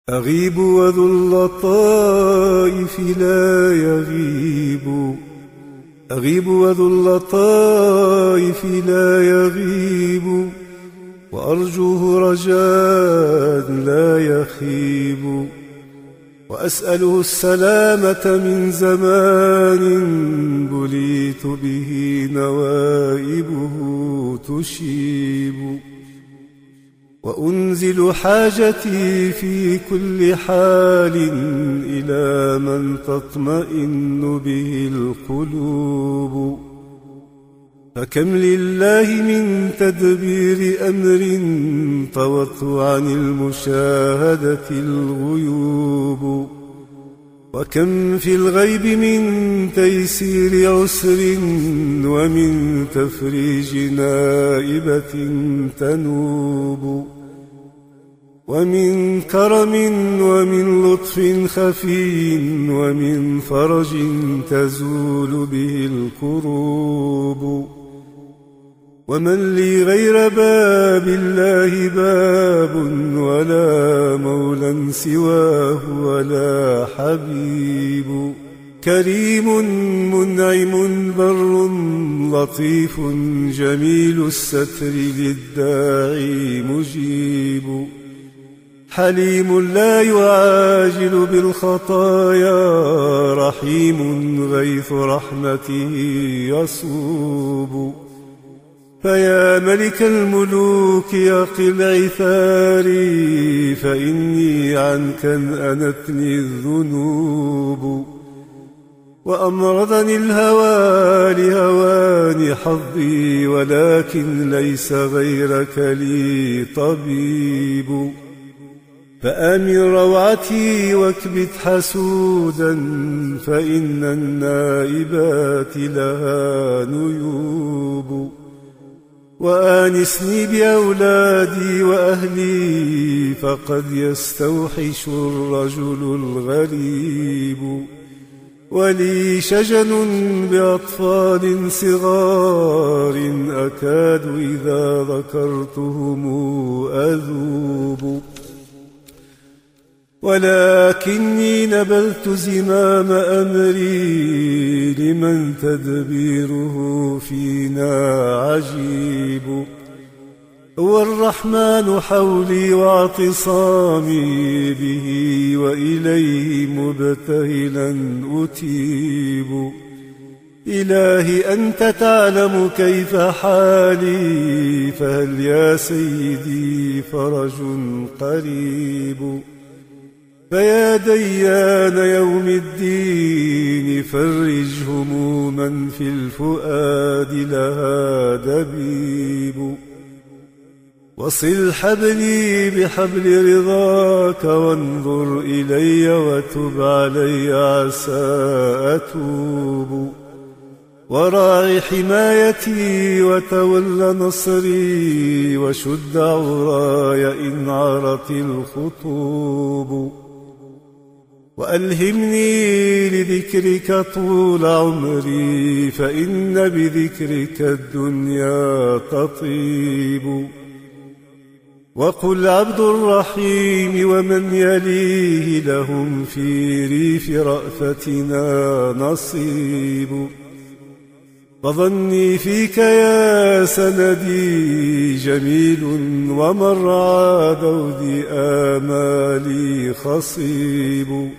أغيب وذو اللطائف لا يغيب، أغيب وذو اللطائف لا يغيب، وأرجوه رجاء لا يخيب، وأسأله السلامة من زمان بليت به نوائبه تشيب، وأنزل حاجتي في كل حال إلى من تطمئن به القلوب، فكم لله من تدبير أمر طوت عن المشاهدة الغيوب، وكم في الغيب من تيسير عسر ومن تفريج نائبة تنوب، ومن كرم ومن لطف خفي ومن فرج تزول به الكروب، ومن لي غير باب الله باب ولا مولى سواه ولا حبيب، كريم منعم بر لطيف جميل الستر للداعي مجيب، حليم لا يعاجل بالخطايا رحيم غيث رحمته يصوب، فيا ملك الملوك أقل عثاري فإني عنك أنتني الذنوب، وأمرضني الهوى لهوان حظي ولكن ليس غيرك لي طبيب، فآمن روعتي واكبت حسودا فإن النائبات لها نيوب، وآنسني بأولادي وأهلي فقد يستوحش الرجل الغريب، ولي شجن بأطفال صغار أكاد إذا ذكرتهم أذوب، ولكني نبذت زمام أمري لمن تدبيره فينا عجيب، هو الرحمن حولي واعتصامي به وإليه مبتهلا أتيب، إلهي أنت تعلم كيف حالي فهل يا سيدي فرج قريب، فيا ديان يوم الدين فرج هموما في الفؤاد لها دبيب، وصل حبلي بحبل رضاك وانظر إلي وتب علي عسى أتوب، وراعي حمايتي وتول نصري وشد عراي إن عرت الخطوب، وألهمني لذكرك طول عمري فإن بذكرك الدنيا تطيب، وقل عبد الرحيم ومن يليه لهم في ريف رأفتنا نصيب، وظني فيك يا سندي جميل ومرعى دود آمالي خصيب،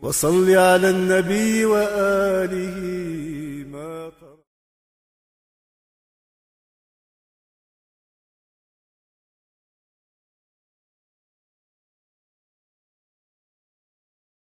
وصل على النبي وآله